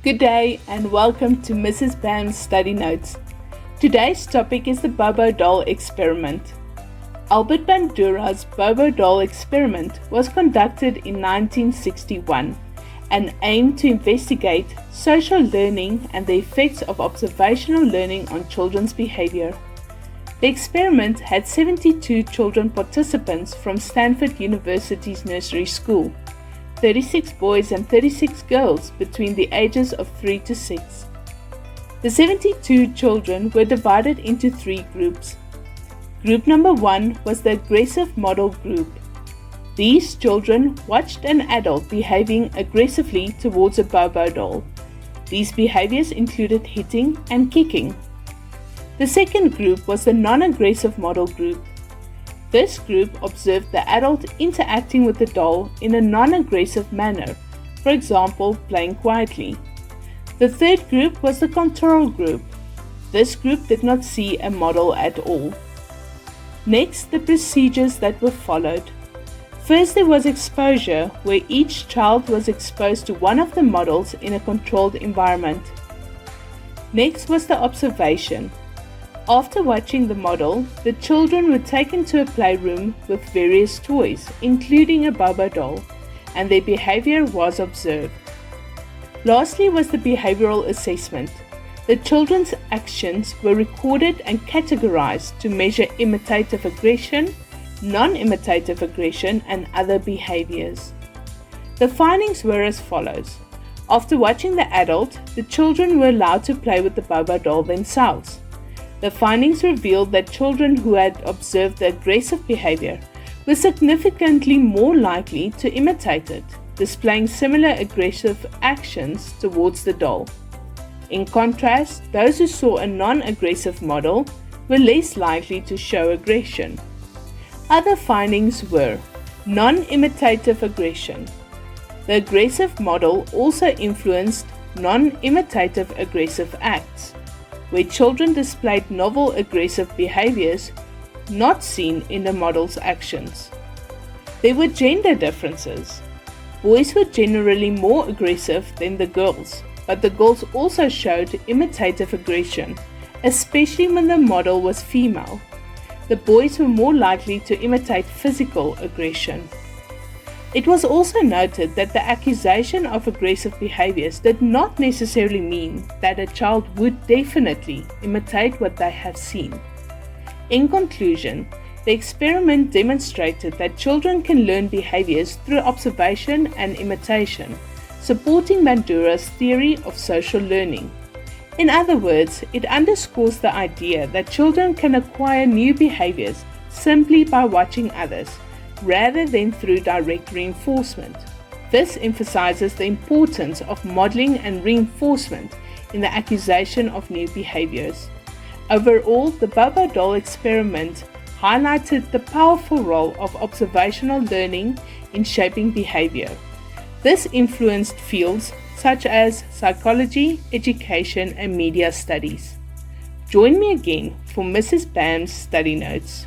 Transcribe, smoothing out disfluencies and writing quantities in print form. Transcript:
Good day and welcome to Mrs. Bam's Study Notes. Today's topic is the Bobo doll experiment. Albert Bandura's Bobo doll experiment was conducted in 1961 and aimed to investigate social learning and the effects of observational learning on children's behavior. The experiment had 72 children participants from Stanford University's nursery school. 36 boys and 36 girls between the ages of 3 to 6. The 72 children were divided into 3 groups. Group number 1 was the aggressive model group. These children watched an adult behaving aggressively towards a Bobo doll. These behaviors included hitting and kicking. The second group was the non-aggressive model group. This group observed the adult interacting with the doll in a non-aggressive manner, for example, playing quietly. The third group was the control group. This group did not see a model at all. Next, the procedures that were followed. First, there was exposure, where each child was exposed to one of the models in a controlled environment. Next was the observation. After watching the model, the children were taken to a playroom with various toys, including a Bobo doll, and their behavior was observed. Lastly was the behavioral assessment. The children's actions were recorded and categorized to measure imitative aggression, non-imitative aggression, and other behaviors. The findings were as follows. After watching the adult, the children were allowed to play with the Bobo doll themselves. The findings revealed that children who had observed the aggressive behavior were significantly more likely to imitate it, displaying similar aggressive actions towards the doll. In contrast, those who saw a non-aggressive model were less likely to show aggression. Other findings were non-imitative aggression. The aggressive model also influenced non-imitative aggressive acts, where children displayed novel aggressive behaviors not seen in the model's actions. There were gender differences. Boys were generally more aggressive than the girls, but the girls also showed imitative aggression, especially when the model was female. The boys were more likely to imitate physical aggression. It was also noted that the accusation of aggressive behaviors did not necessarily mean that a child would definitely imitate what they have seen. In conclusion, the experiment demonstrated that children can learn behaviors through observation and imitation, supporting Bandura's theory of social learning. In other words, it underscores the idea that children can acquire new behaviors simply by watching others, rather than through direct reinforcement. This emphasizes the importance of modeling and reinforcement in the acquisition of new behaviors. Overall, the Bobo doll experiment highlighted the powerful role of observational learning in shaping behavior. This influenced fields such as psychology, education, and media studies. Join me again for Mrs. Bam's Study Notes.